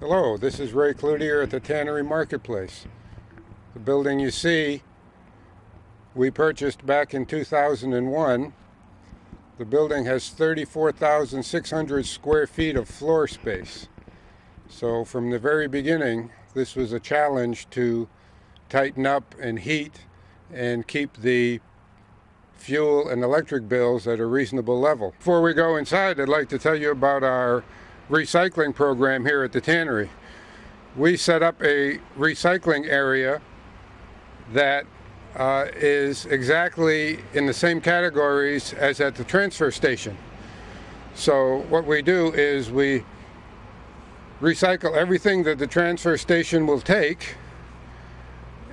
Hello, this is Ray Cloutier at the Tannery Marketplace. The building you see we purchased back in 2001. The building has 34,600 square feet of floor space. So from the very beginning, this was a challenge to tighten up and heat and keep the fuel and electric bills at a reasonable level. Before we go inside, I'd like to tell you about our recycling program here at the Tannery. We set up a recycling area that is exactly in the same categories as at the transfer station. So what we do is we recycle everything that the transfer station will take,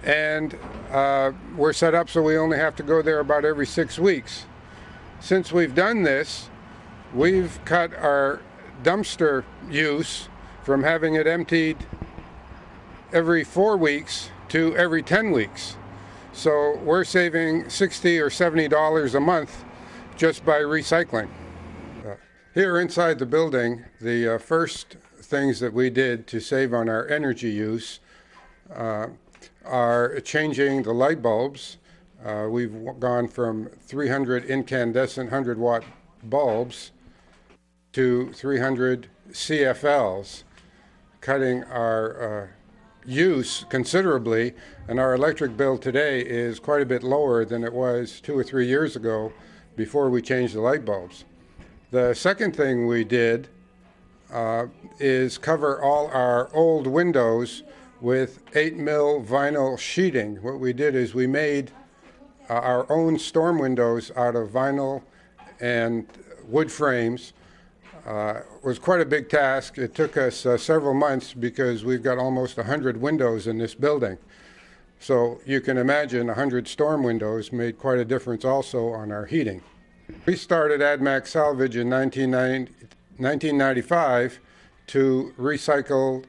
and we're set up so we only have to go there about every 6 weeks. Since we've done this, we've cut our dumpster use from having it emptied every 4 weeks to every 10 weeks. So we're saving $60 or $70 a month just by recycling. Here inside the building, the first things that we did to save on our energy use are changing the light bulbs. We've gone from 300 incandescent 100-watt bulbs to 300 CFLs, cutting our use considerably, and our electric bill today is quite a bit lower than it was 2 or 3 years ago before we changed the light bulbs. The second thing we did is cover all our old windows with 8mm vinyl sheeting. What we did is we made our own storm windows out of vinyl and wood frames. It was quite a big task. It took us several months because we've got almost 100 windows in this building. So you can imagine 100 storm windows made quite a difference also on our heating. We started AdMax Salvage in 1995 to recycle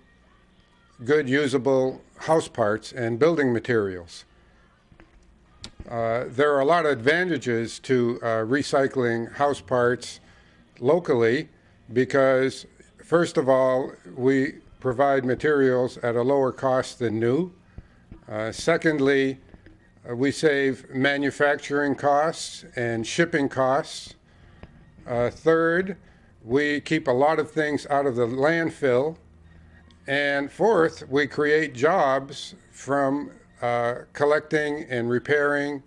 good usable house parts and building materials. There are a lot of advantages to recycling house parts locally, because first of all, we provide materials at a lower cost than new. Secondly, we save manufacturing costs and shipping costs. Third, we keep a lot of things out of the landfill. And fourth, we create jobs from collecting and repairing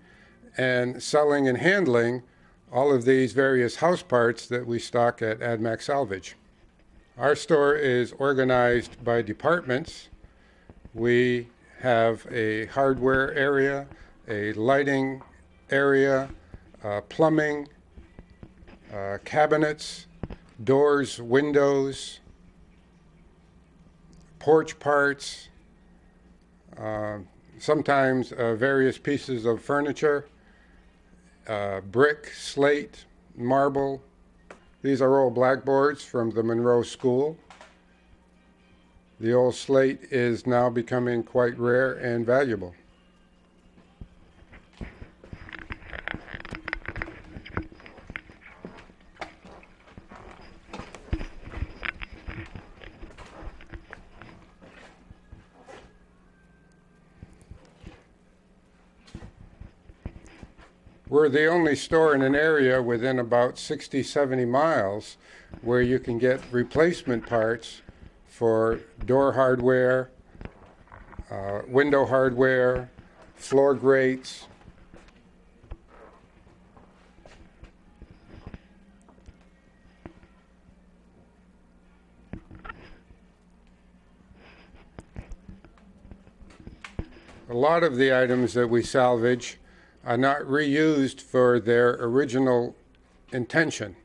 and selling and handling all of these various house parts that we stock at AdMax Salvage. Our store is organized by departments. We have a hardware area, a lighting area, plumbing, cabinets, doors, windows, porch parts, sometimes various pieces of furniture, brick, slate, marble. These are old blackboards from the Monroe School. The old slate is now becoming quite rare and valuable. We're the only store in an area within about 60, 70 miles where you can get replacement parts for door hardware, window hardware, floor grates. A lot of the items that we salvage are not reused for their original intention.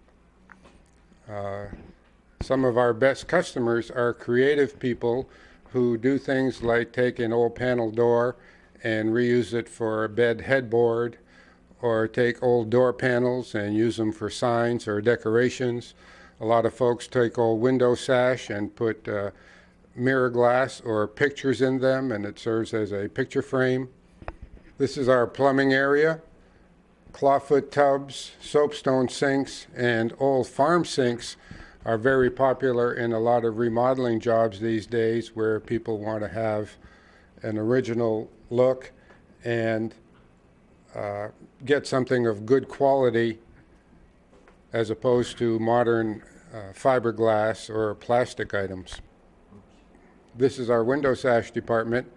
Some of our best customers are creative people who do things like take an old panel door and reuse it for a bed headboard, or take old door panels and use them for signs or decorations. A lot of folks take old window sash and put mirror glass or pictures in them, and it serves as a picture frame. This is our plumbing area. Clawfoot tubs, soapstone sinks, and old farm sinks are very popular in a lot of remodeling jobs these days where people want to have an original look and get something of good quality as opposed to modern fiberglass or plastic items. This is our window sash department,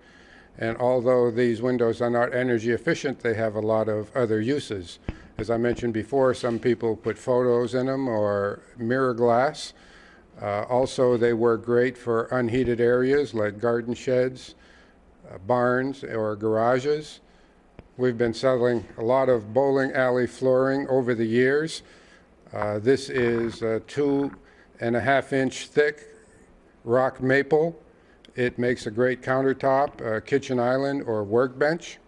and although these windows are not energy efficient, they have a lot of other uses. As I mentioned before, some people put photos in them or mirror glass. Also, they work great for unheated areas like garden sheds, barns, or garages. We've been selling a lot of bowling alley flooring over the years. This is a 2.5-inch thick rock maple. It makes a great countertop, kitchen island, or workbench.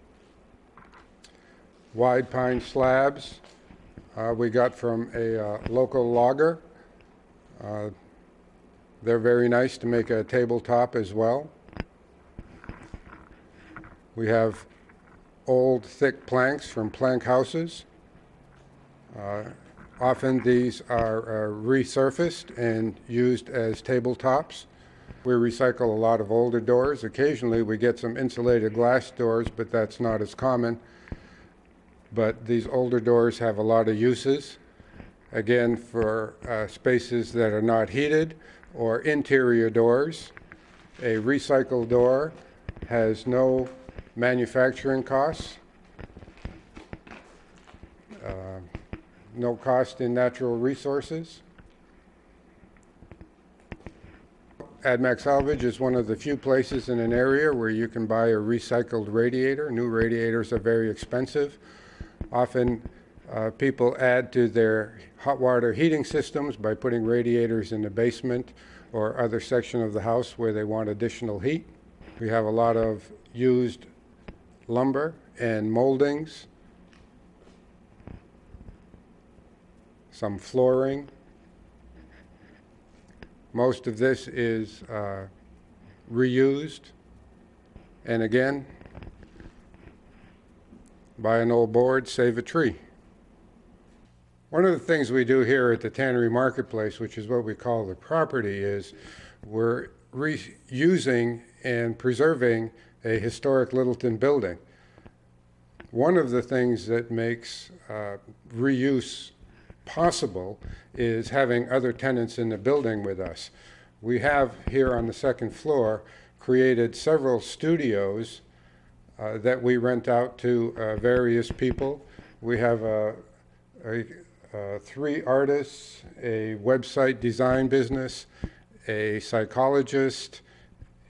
Wide pine slabs we got from a local logger. They're very nice to make a tabletop as well. We have old thick planks from plank houses. Often these are resurfaced and used as tabletops. We recycle a lot of older doors. Occasionally we get some insulated glass doors, but that's not as common. But these older doors have a lot of uses. Again, for spaces that are not heated or interior doors. A recycled door has no manufacturing costs, no cost in natural resources. AdMax Salvage is one of the few places in an area where you can buy a recycled radiator. New radiators are very expensive. Often people add to their hot water heating systems by putting radiators in the basement or other section of the house where they want additional heat. We have a lot of used lumber and moldings, some flooring. Most of this is reused, and again, buy an old board, save a tree. One of the things we do here at the Tannery Marketplace, which is what we call the property, is we're reusing and preserving a historic Littleton building. One of the things that makes reuse possible is having other tenants in the building with us. We have here on the second floor created several studios that we rent out to various people. We have 3 artists, a website design business, a psychologist,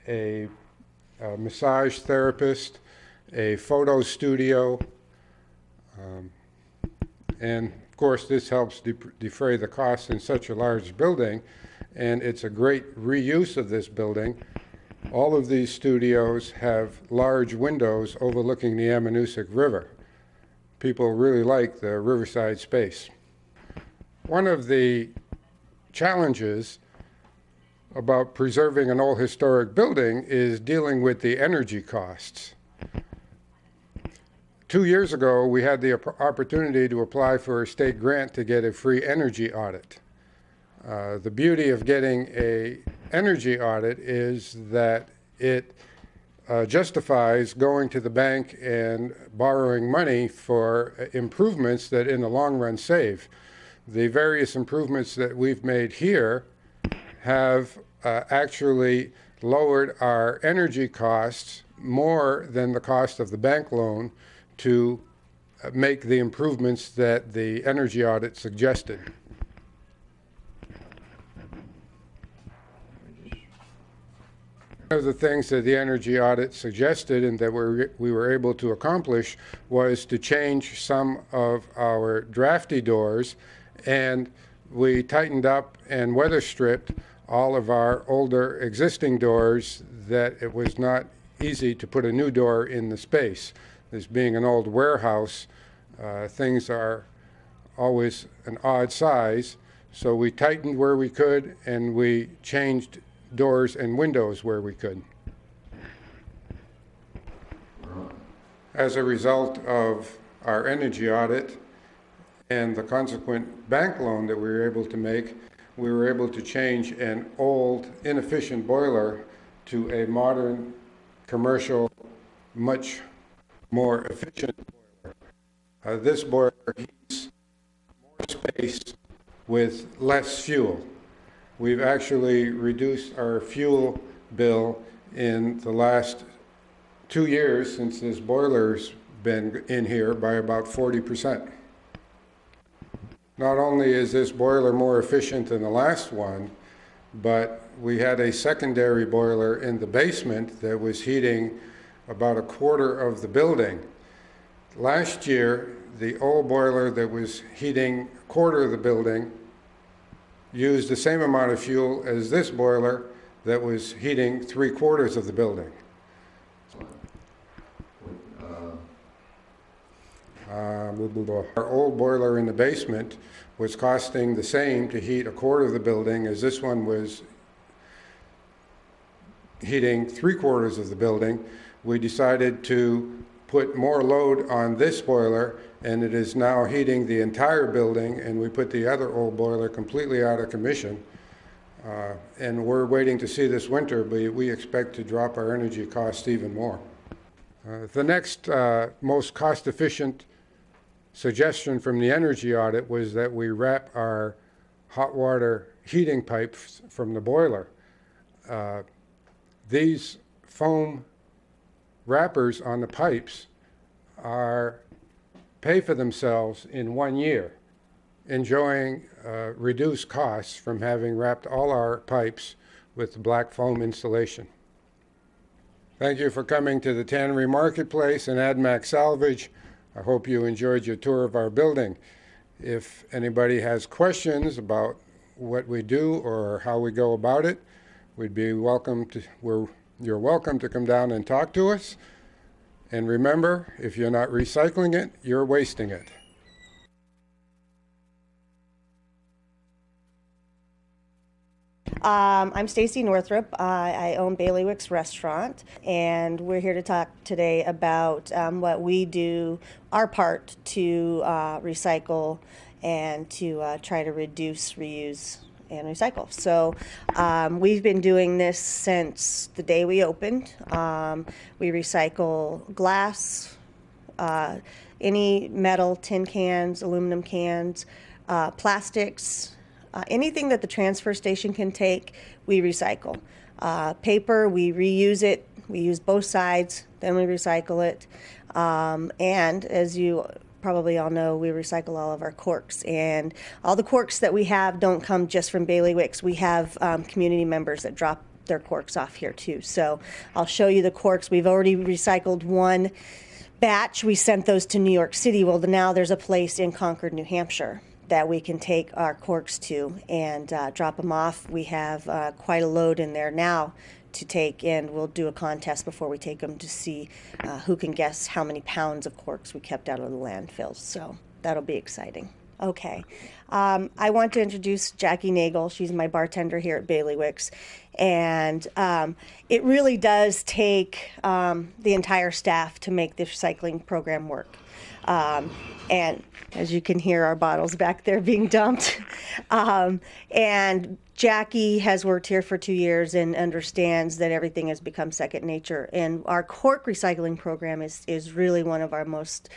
a massage therapist, a photo studio, and of course this helps defray the costs in such a large building, and it's a great reuse of this building. All of these studios have large windows overlooking the Ammonoosuc River. People really like the riverside space. One of the challenges about preserving an old historic building is dealing with the energy costs. 2 years ago, we had the opportunity to apply for a state grant to get a free energy audit. The beauty of getting an energy audit is that it justifies going to the bank and borrowing money for improvements that in the long run save. The various improvements that we've made here have actually lowered our energy costs more than the cost of the bank loan to make the improvements that the energy audit suggested. One of the things that the energy audit suggested and that we were able to accomplish was to change some of our drafty doors, and we tightened up and weather stripped all of our older existing doors that it was not easy to put a new door in the space. This being an old warehouse, things are always an odd size, so we tightened where we could and we changed doors and windows where we could. As a result of our energy audit and the consequent bank loan that we were able to make, we were able to change an old, inefficient boiler to a modern, commercial, much more efficient boiler. This boiler heats more space with less fuel. We've actually reduced our fuel bill in the last 2 years since this boiler's been in here by about 40%. Not only is this boiler more efficient than the last one, but we had a secondary boiler in the basement that was heating about a quarter of the building. Last year, the old boiler that was heating a quarter of the building used the same amount of fuel as this boiler that was heating 3/4 of the building. Our old boiler in the basement was costing the same to heat a quarter of the building as this one was heating 3/4 of the building. We decided to put more load on this boiler, and it is now heating the entire building, and we put the other old boiler completely out of commission. And we're waiting to see this winter, but we expect to drop our energy costs even more. The next most cost-efficient suggestion from the energy audit was that we wrap our hot water heating pipes from the boiler. These foam wrappers on the pipes pay for themselves in 1 year, enjoying reduced costs from having wrapped all our pipes with black foam insulation. Thank you for coming to the Tannery Marketplace and AdMax Salvage. I hope you enjoyed your tour of our building. If anybody has questions about what we do or how we go about it, you're welcome to come down and talk to us. And remember, if you're not recycling it, you're wasting it. I'm Stacy Northrup. I own Bailiwick's Restaurant, and we're here to talk today about what we do, our part to recycle and to try to reduce, reuse, and recycle. So we've been doing this since the day we opened. We recycle glass, any metal, tin cans, aluminum cans, plastics, anything that the transfer station can take, we recycle. Paper, we reuse it. We use both sides, then we recycle it. And as you probably all know, we recycle all of our corks. And all the corks that we have don't come just from Bailiwicks. We have community members that drop their corks off here too. So I'll show you the corks. We've already recycled one batch. We sent those to New York City. Well, now there's a place in Concord, New Hampshire that we can take our corks to and drop them off. We have quite a load in there now to take, and we'll do a contest before we take them to see who can guess how many pounds of corks we kept out of the landfills. So that'll be exciting. Okay. I want to introduce Jackie Nagel. She's my bartender here at Bailiwick's. And it really does take the entire staff to make the recycling program work. And as you can hear, our bottles back there being dumped. And Jackie has worked here for 2 years and understands that everything has become second nature. And our cork recycling program is really one of our most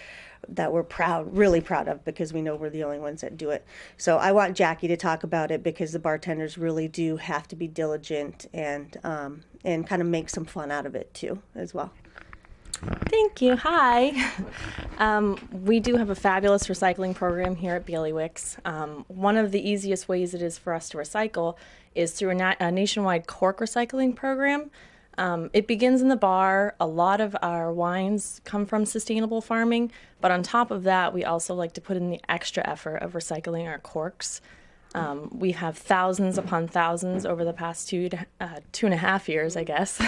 that we're really proud of, because we know we're the only ones that do it. So I want Jackie to talk about it, because the bartenders really do have to be diligent and kind of make some fun out of it too, as well. Thank you. Hi. We do have a fabulous recycling program here at Bailiwick's. One of the easiest ways it is for us to recycle is through a nationwide cork recycling program. It begins in the bar. A lot of our wines come from sustainable farming, but on top of that, we also like to put in the extra effort of recycling our corks. We have thousands upon thousands over the past 2.5 years, I guess,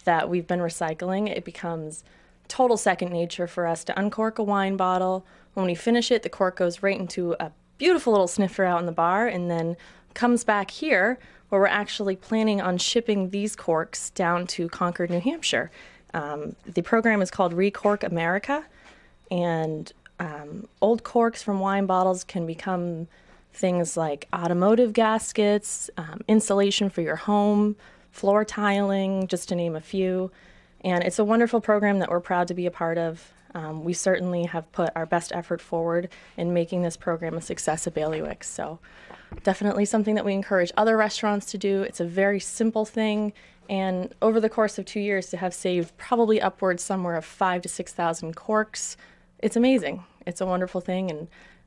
that we've been recycling. It becomes total second nature for us to uncork a wine bottle. When we finish it, the cork goes right into a beautiful little sniffer out in the bar, and then comes back here, where we're actually planning on shipping these corks down to Concord, New Hampshire. The program is called Recork America, and old corks from wine bottles can become things like automotive gaskets, insulation for your home, floor tiling, just to name a few. And it's a wonderful program that we're proud to be a part of. We certainly have put our best effort forward in making this program a success at Bailiwicks. So definitely something that we encourage other restaurants to do. It's a very simple thing. And over the course of 2 years, to have saved probably upwards somewhere of 5,000 to 6,000 corks, it's amazing. It's a wonderful thing,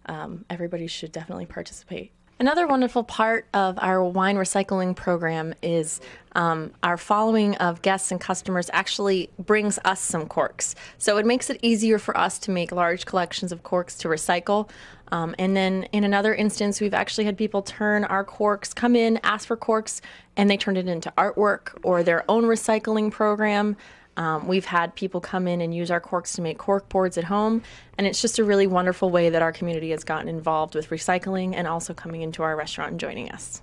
and everybody should definitely participate. Another wonderful part of our wine recycling program is our following of guests and customers actually brings us some corks. So it makes it easier for us to make large collections of corks to recycle. And then in another instance, we've actually had people turn our corks, come in, ask for corks, and they turned it into artwork or their own recycling program. We've had people come in and use our corks to make cork boards at home, and it's just a really wonderful way that our community has gotten involved with recycling and also coming into our restaurant and joining us.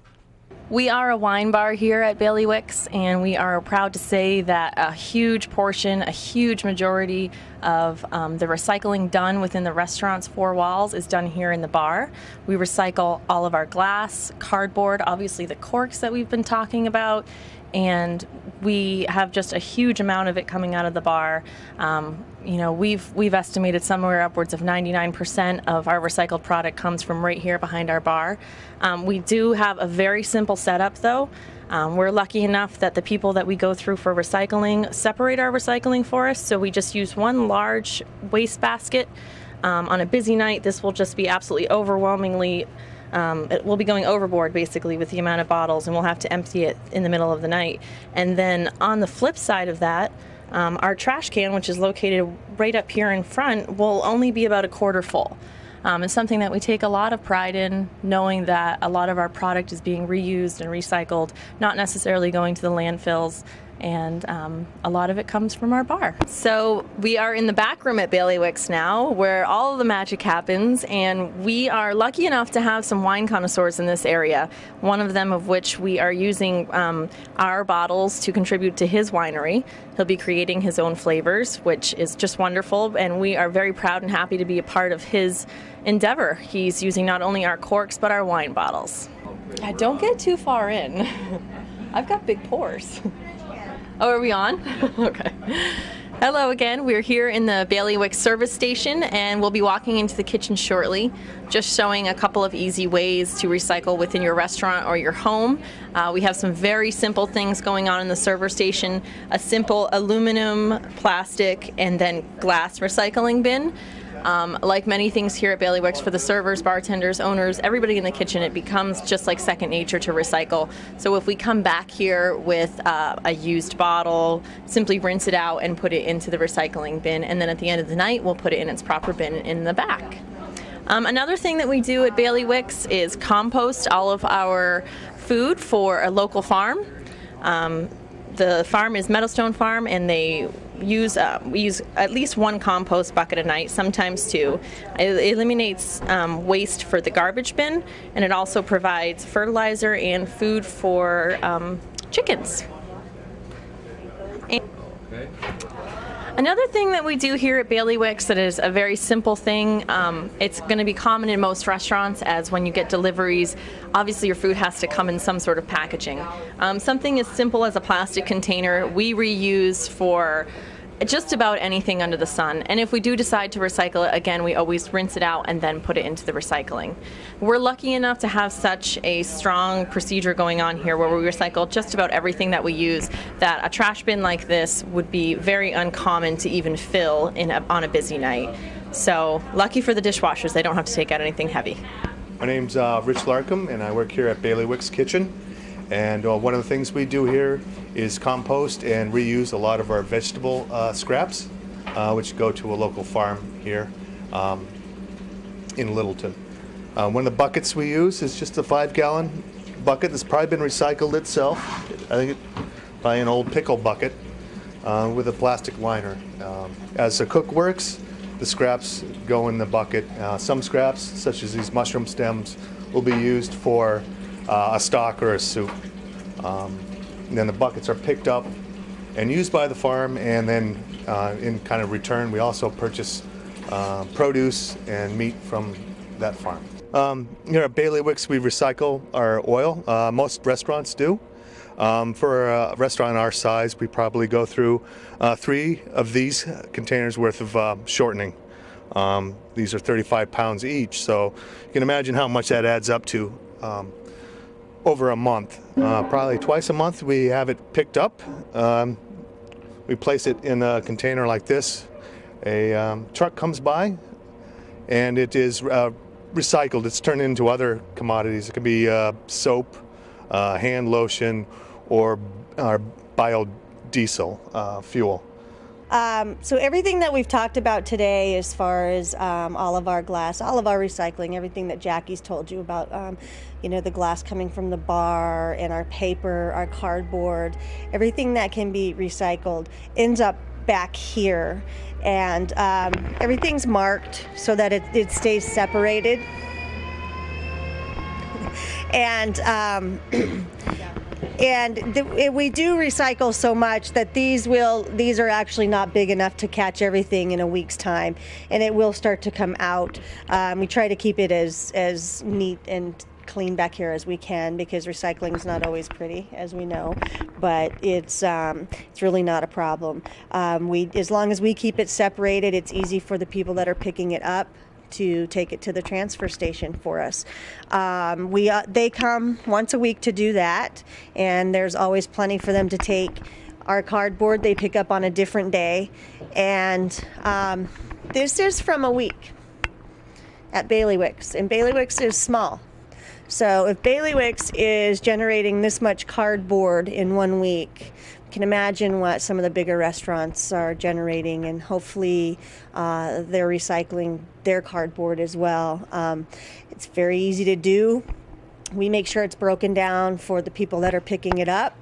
We are a wine bar here at Bailiwicks, and we are proud to say that a huge portion, a huge majority of the recycling done within the restaurant's four walls is done here in the bar. We recycle all of our glass, cardboard, obviously the corks that we've been talking about, and we have just a huge amount of it coming out of the bar. You know, we've estimated somewhere upwards of 99% of our recycled product comes from right here behind our bar. We do have a very simple setup though. We're lucky enough that the people that we go through for recycling separate our recycling for us, so we just use one large waste basket. On a busy night, this will just be absolutely overwhelmingly it will be going overboard basically with the amount of bottles, and we'll have to empty it in the middle of the night. And then on the flip side of that, our trash can, which is located right up here in front, will only be about a quarter full. It's something that we take a lot of pride in, knowing that a lot of our product is being reused and recycled, not necessarily going to the landfills. And a lot of it comes from our bar. So we are in the back room at Bailiwicks now, where all of the magic happens, and we are lucky enough to have some wine connoisseurs in this area, one of them of which we are using our bottles to contribute to his winery. He'll be creating his own flavors, which is just wonderful, and we are very proud and happy to be a part of his endeavor. He's using not only our corks, but our wine bottles. Don't get too far in. I've got big pores. Oh, are we on? Okay. Hello again. We're here in the Bailiwicks service station, and we'll be walking into the kitchen shortly, just showing a couple of easy ways to recycle within your restaurant or your home. We have some very simple things going on in the server station, a simple aluminum, plastic, and then glass recycling bin. Like many things here at Bailiwicks, for the servers, bartenders, owners, everybody in the kitchen, it becomes just like second nature to recycle. So if we come back here with a used bottle, simply rinse it out and put it into the recycling bin, and then at the end of the night we'll put it in its proper bin in the back. Another thing that we do at Bailiwicks is compost all of our food for a local farm. The farm is Meadowstone Farm, and we use at least one compost bucket a night, sometimes two. It eliminates waste for the garbage bin, and it also provides fertilizer and food for chickens. Another thing that we do here at Bailiwicks that is a very simple thing, it's going to be common in most restaurants, as when you get deliveries, obviously your food has to come in some sort of packaging. Something as simple as a plastic container we reuse for just about anything under the sun, and if we do decide to recycle it, again, we always rinse it out and then put it into the recycling. We're lucky enough to have such a strong procedure going on here where we recycle just about everything that we use, that a trash bin like this would be very uncommon to even fill on a busy night. So lucky for the dishwashers, they don't have to take out anything heavy. My name's Rich Larkham, and I work here at Bailiwicks Kitchen. And one of the things we do here is compost and reuse a lot of our vegetable scraps, which go to a local farm here in Littleton. One of the buckets we use is just a 5-gallon bucket that's probably been recycled itself. I think by an old pickle bucket with a plastic liner. As the cook works, the scraps go in the bucket. Some scraps, such as these mushroom stems, will be used for a stock or a soup. And then the buckets are picked up and used by the farm, and then in kind of return we also purchase produce and meat from that farm. Here at Bailiwicks, we recycle our oil. Most restaurants do. For a restaurant our size, we probably go through 3 of these containers worth of shortening. These are 35 pounds each, so you can imagine how much that adds up to over a month. Probably twice a month we have it picked up. We place it in a container like this. A truck comes by and it is recycled. It's turned into other commodities. It can be soap, hand lotion, or biodiesel fuel. So everything that we've talked about today, as far as all of our glass, all of our recycling, everything that Jackie's told you about, the glass coming from the bar and our paper, our cardboard, everything that can be recycled ends up back here, and everything's marked so that it stays separated. We do recycle so much that these are actually not big enough to catch everything in a week's time, and it will start to come out. We try to keep it as neat and clean back here as we can, because recycling is not always pretty, as we know, but it's really not a problem. As long as we keep it separated, it's easy for the people that are picking it up to take it to the transfer station for us. They come once a week to do that, and there's always plenty for them to take. Our cardboard they pick up on a different day, and this is from a week at Bailiwicks, and Bailiwicks is small. So if Bailiwicks is generating this much cardboard in 1 week, you can imagine what some of the bigger restaurants are generating, and hopefully they're recycling their cardboard as well. It's very easy to do. We make sure it's broken down for the people that are picking it up.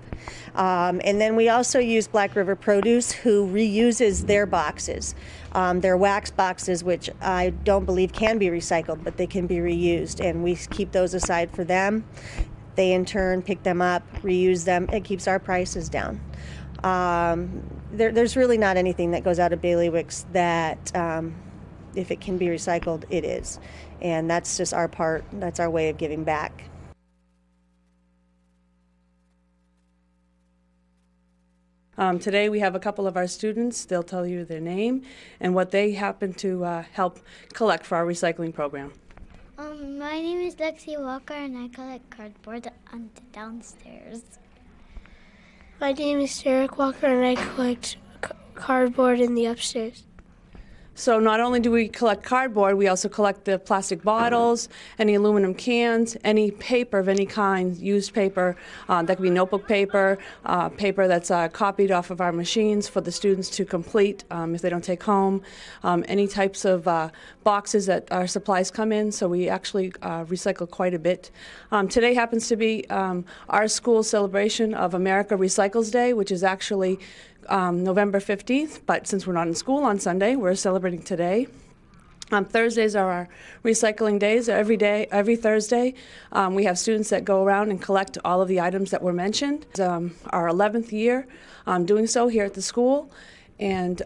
And then we also use Black River Produce, who reuses their boxes. They're wax boxes, which I don't believe can be recycled, but they can be reused, and we keep those aside for them. They in turn pick them up, reuse them. It keeps our prices down. There's really not anything that goes out of Bailiwicks that, if it can be recycled, it is. And that's just our part. That's our way of giving back. Today we have a couple of our students. They'll tell you their name and what they happen to help collect for our recycling program. My name is Lexi Walker, and I collect cardboard on the downstairs. My name is Derek Walker, and I collect cardboard in the upstairs. So not only do we collect cardboard, we also collect the plastic bottles, any aluminum cans, any paper of any kind, used paper. That could be notebook paper, paper that's copied off of our machines for the students to complete if they don't take home, any types of boxes that our supplies come in, so we actually recycle quite a bit. Today happens to be our school celebration of America Recycles Day, which is actually November 15th, but since we're not in school on Sunday, we're celebrating today. Thursdays are our recycling days. Every Thursday, we have students that go around and collect all of the items that were mentioned. Our 11th year doing so here at the school, and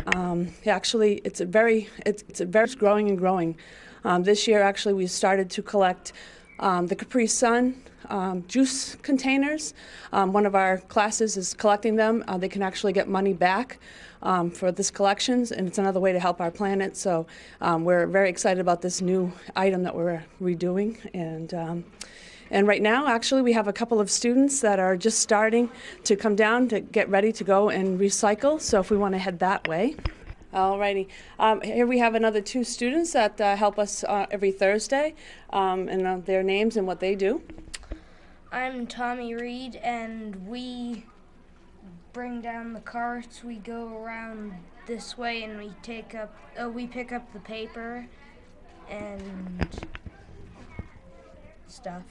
actually it's growing and growing. This year, actually, we started to collect the Capri Sun juice containers. One of our classes is collecting them. They can actually get money back for this collections, and it's another way to help our planet. So we're very excited about this new item that we're redoing. And right now, actually, we have a couple of students that are just starting to come down to get ready to go and recycle. So if we want to head that way. Alrighty. Here we have another 2 students that help us every Thursday, and their names and what they do. I'm Tommy Reed, and we bring down the carts. We go around this way, and we pick up the paper and stuff.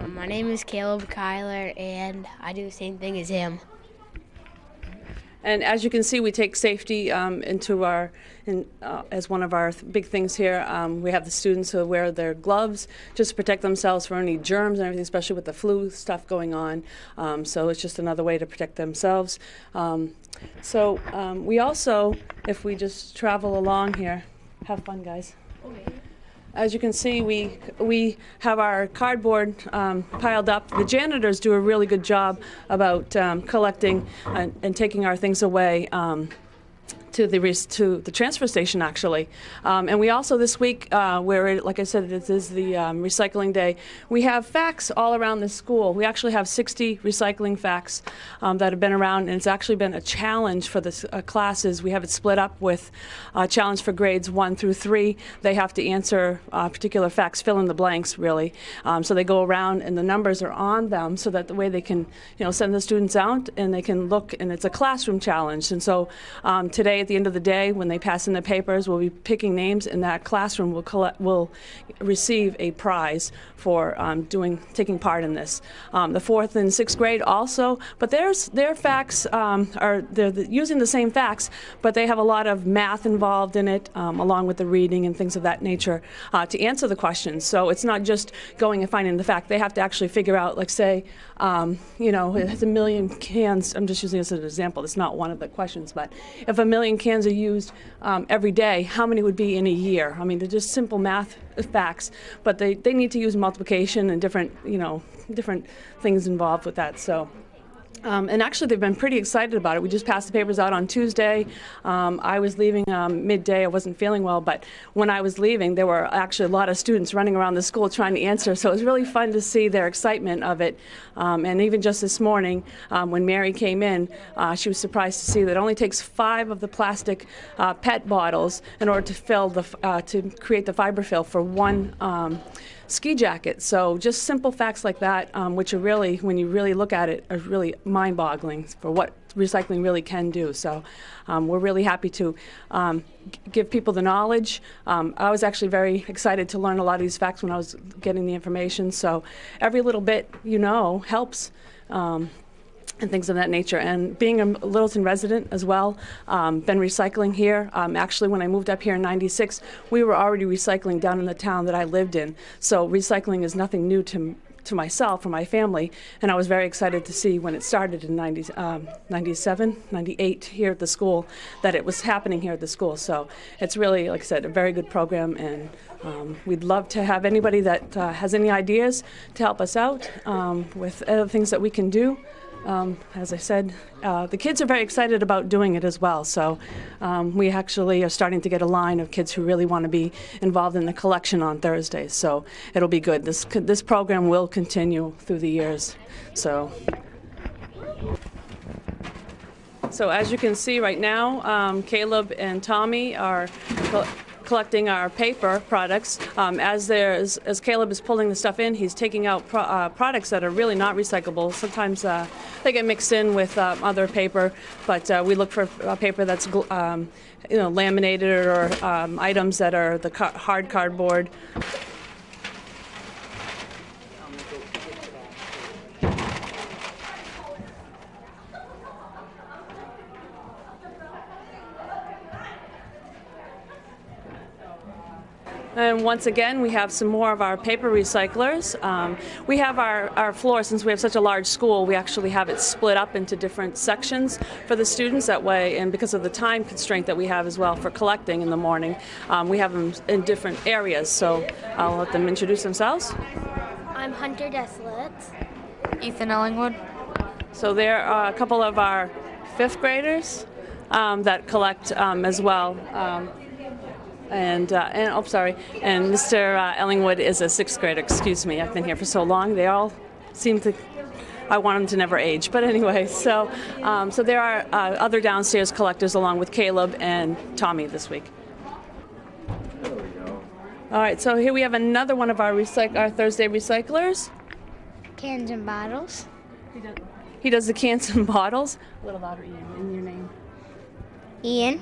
My name is Caleb Kyler, and I do the same thing as him. And as you can see, we take safety into as one of our big things here. We have the students who wear their gloves just to protect themselves from any germs and everything, especially with the flu stuff going on. So it's just another way to protect themselves. We also, if we just travel along here, have fun, guys. As you can see, we have our cardboard piled up. The janitors do a really good job about collecting and taking our things away to the transfer station, actually. And we also this week, like I said, this is the recycling day, we have FACS all around the school. We actually have 60 recycling FACS that have been around, and it's actually been a challenge for the classes. We have it split up with a challenge for grades 1 through 3. They have to answer particular FACS, fill in the blanks, really. So they go around, and the numbers are on them, so that the way they can, send the students out, and they can look, and it's a classroom challenge. And so today, at the end of the day, when they pass in the papers, we'll be picking names, and that classroom will receive a prize for taking part in this. The 4th and 6th grade also, but their FACS they're using the same FACS, but they have a lot of math involved in it, along with the reading and things of that nature, to answer the questions. So it's not just going and finding the fact. They have to actually figure out, like say, it has 1 million cans. I'm just using this as an example. It's not one of the questions, but if 1 million cans are used every day, how many would be in a year? I mean, they're just simple math facts, but they need to use multiplication and different things involved with that. So. And actually, they've been pretty excited about it. We just passed the papers out on Tuesday. I was leaving midday. I wasn't feeling well, but when I was leaving, there were actually a lot of students running around the school trying to answer. So it was really fun to see their excitement of it. And even just this morning, when Mary came in, she was surprised to see that it only takes 5 of the plastic PET bottles in order to create the fiberfill for one ski jacket. So just simple facts like that, which are really, when you really look at it, are really mind-boggling for what recycling really can do. So we're really happy to give people the knowledge. I was actually very excited to learn a lot of these facts when I was getting the information. So every little bit, helps. And things of that nature. And being a Littleton resident as well, been recycling here. Actually, when I moved up here in '96, we were already recycling down in the town that I lived in. So recycling is nothing new to myself or my family. And I was very excited to see when it started in 97, 98 here at the school, that it was happening here at the school. So it's really, like I said, a very good program. And we'd love to have anybody that has any ideas to help us out with other things that we can do. As I said, the kids are very excited about doing it as well. So we actually are starting to get a line of kids who really want to be involved in the collection on Thursdays. So it'll be good. This program will continue through the years. So as you can see right now, Caleb and Tommy are collecting our paper products. As Caleb is pulling the stuff in, he's taking out products that are really not recyclable. Sometimes they get mixed in with other paper, but we look for paper that's laminated or items that are the hard cardboard. And once again, we have some more of our paper recyclers. We have our floor, since we have such a large school, we actually have it split up into different sections for the students that way, and because of the time constraint that we have as well for collecting in the morning, we have them in different areas. So I'll let them introduce themselves. I'm Hunter Desolate. Ethan Ellingwood. So there are a couple of our 5th graders that collect as well. And Mr. Ellingwood is a 6th grader. Excuse me, I've been here for so long. They all seem to, I want them to never age. But anyway, so there are other downstairs collectors along with Caleb and Tommy this week. There we go. All right, so here we have another one of our Thursday recyclers. Cans and bottles. He does the cans and bottles. A little louder, Ian, in your name. Ian.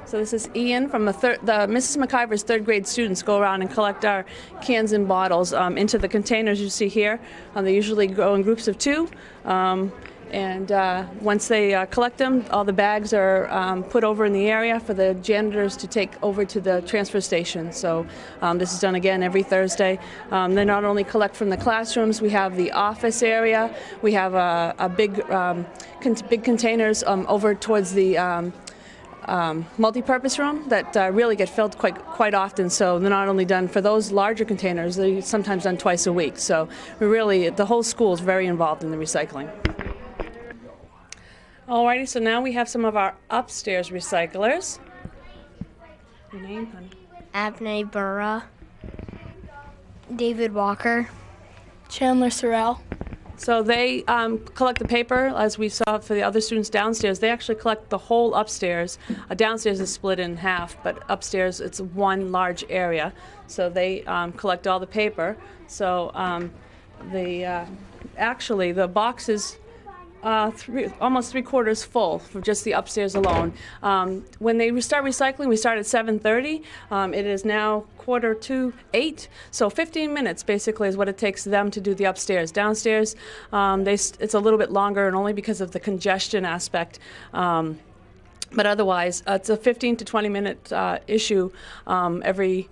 So this is Ian from the Mrs. McIver's 3rd grade students go around and collect our cans and bottles into the containers you see here. They usually go in groups of 2. And once they collect them, all the bags are put over in the area for the janitors to take over to the transfer station. So this is done again every Thursday. They not only collect from the classrooms, we have the office area. We have a big containers over towards the multi-purpose room that really get filled quite often. So they're not only done for those larger containers, they're sometimes done twice a week. So the whole school is very involved in the recycling. Alrighty, so now we have some of our upstairs recyclers. Your name, honey? Abney Burra. David Walker. Chandler Sorrell. So they collect the paper, as we saw for the other students downstairs. They actually collect the whole upstairs. Downstairs is split in half, but upstairs it's one large area. So they collect all the paper. So actually the box is almost 3/4 full for just the upstairs alone. When they start recycling, we start at 7:30. It is now 7:45, so 15 minutes basically is what it takes them to do the upstairs. Downstairs, it's a little bit longer, and only because of the congestion aspect. But otherwise, it's a 15 to 20 minute issue every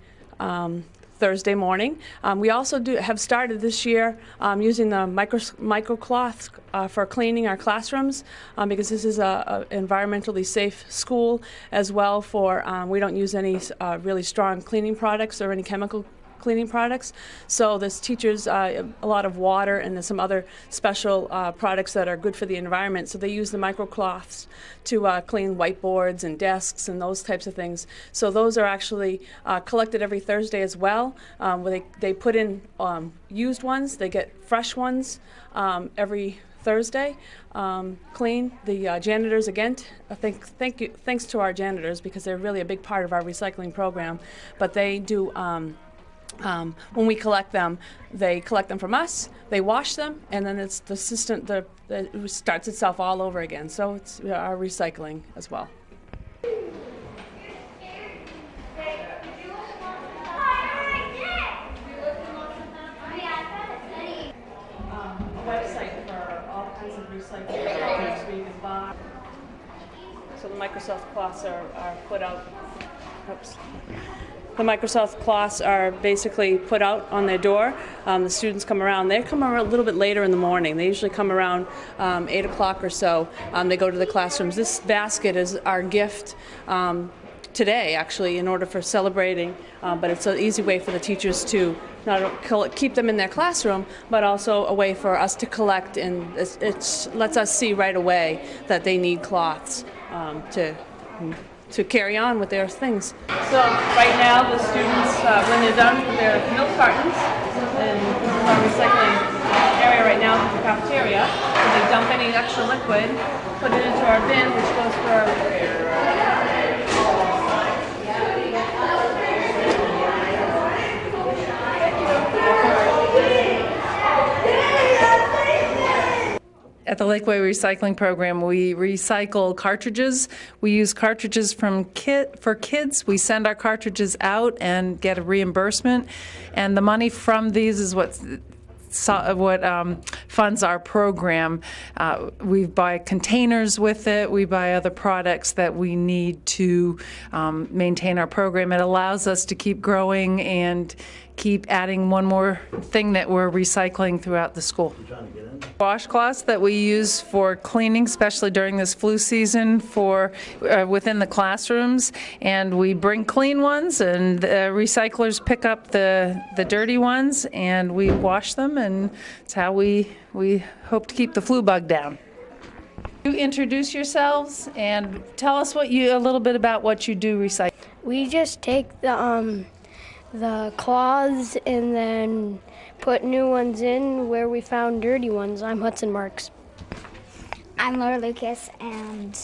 Thursday morning. We also have started this year using the microcloths for cleaning our classrooms because this is a environmentally safe school as well. We don't use any really strong cleaning products or any chemical cleaning products. So this teaches a lot of water, and there's some other special products that are good for the environment. So they use the microcloths to clean whiteboards and desks and those types of things. So those are actually collected every Thursday as well. Where they put in used ones, they get fresh ones every Thursday. Clean. The janitors, again, thanks to our janitors, because they're really a big part of our recycling program. But they do. When we collect them, they collect them from us, they wash them, and then it's the system that starts itself all over again. So it's our recycling as well. Website for all kinds of recycling where you can buy. So the Microsoft cloths are put out. Oops. The Microsoft cloths are basically put out on their door. The students come around. They come around a little bit later in the morning. They usually come around 8 o'clock or so. They go to the classrooms. This basket is our gift today, actually, in order for celebrating. But it's an easy way for the teachers to not keep them in their classroom, but also a way for us to collect. And it lets us see right away that they need cloths to carry on with their things. So right now the students, when they're done with their milk cartons, and this is our recycling area right now for the cafeteria, so they dump any extra liquid, put it into our bin, which goes for our At the Lakeway Recycling Program, we recycle cartridges. We use cartridges for kids. We send our cartridges out and get a reimbursement, and the money from these is what funds our program. We buy containers with it. We buy other products that we need to maintain our program. It allows us to keep growing and keep adding one more thing that we're recycling throughout the school. Washcloths that we use for cleaning, especially during this flu season, for within the classrooms, and we bring clean ones, and the recyclers pick up the dirty ones, and we wash them, and it's how we hope to keep the flu bug down. You introduce yourselves and tell us a little bit about what you do recycle. We just take the cloths and then put new ones in where we found dirty ones. I'm Hudson Marks. I'm Laura Lucas, and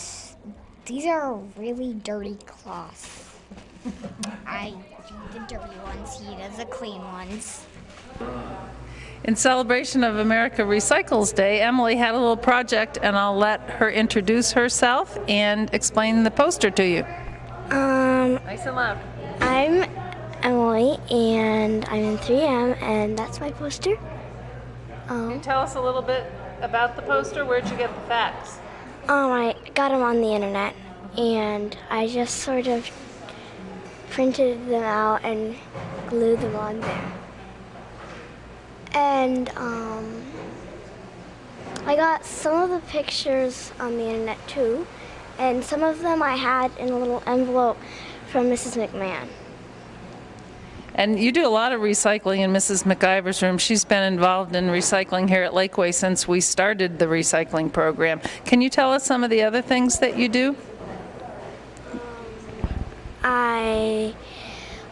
these are really dirty cloths. I do the dirty ones, he does the clean ones. In celebration of America Recycles Day, Emily had a little project, and I'll let her introduce herself and explain the poster to you. Nice and loud. I'm Emily, and I'm in 3M, and that's my poster. Can you tell us a little bit about the poster? Where'd you get the facts? I got them on the internet, and I just sort of printed them out and glued them on there. And I got some of the pictures on the internet too, And some of them I had in a little envelope from Mrs. McMahon. And you do a lot of recycling in Mrs. McIver's room. She's been involved in recycling here at Lakeway since we started the recycling program. Can you tell us some of the other things that you do?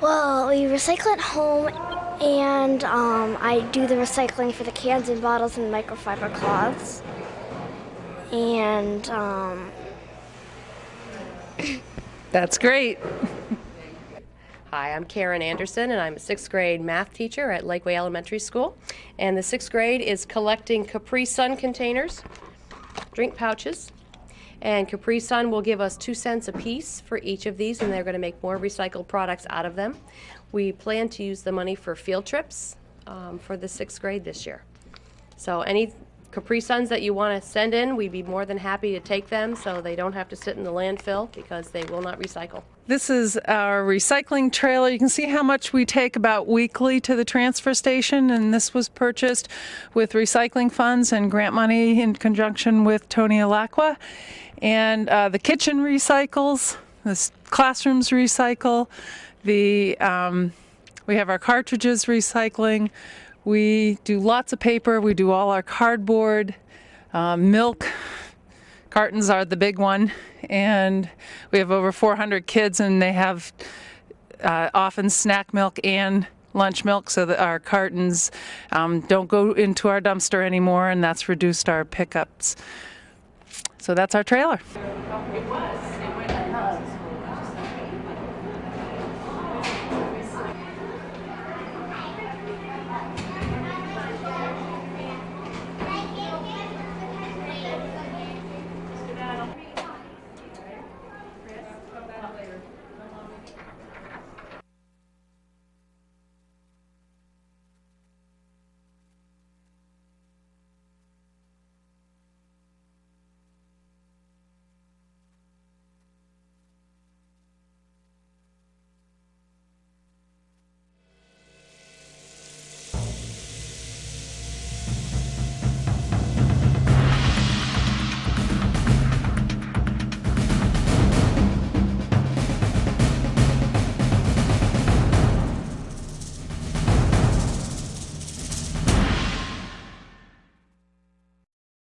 Well, we recycle at home, and I do the recycling for the cans and bottles and microfiber cloths. And That's great. Hi, I'm Karen Anderson, and I'm a 6th grade math teacher at Lakeway Elementary School. And the 6th grade is collecting Capri Sun containers, drink pouches. And Capri Sun will give us 2 cents a piece for each of these, and they're going to make more recycled products out of them. We plan to use the money for field trips for the 6th grade this year. So any Capri Suns that you want to send in, we'd be more than happy to take them so they don't have to sit in the landfill because they will not recycle. This is our recycling trailer. You can see how much we take about weekly to the transfer station, and this was purchased with recycling funds and grant money in conjunction with Tony Alacqua. And the kitchen recycles, the classrooms recycle, we have our cartridges recycling. We do lots of paper. We do all our cardboard, milk. Cartons are the big one, and we have over 400 kids, and they have often snack milk and lunch milk, so that our cartons don't go into our dumpster anymore, and that's reduced our pickups. So that's our trailer.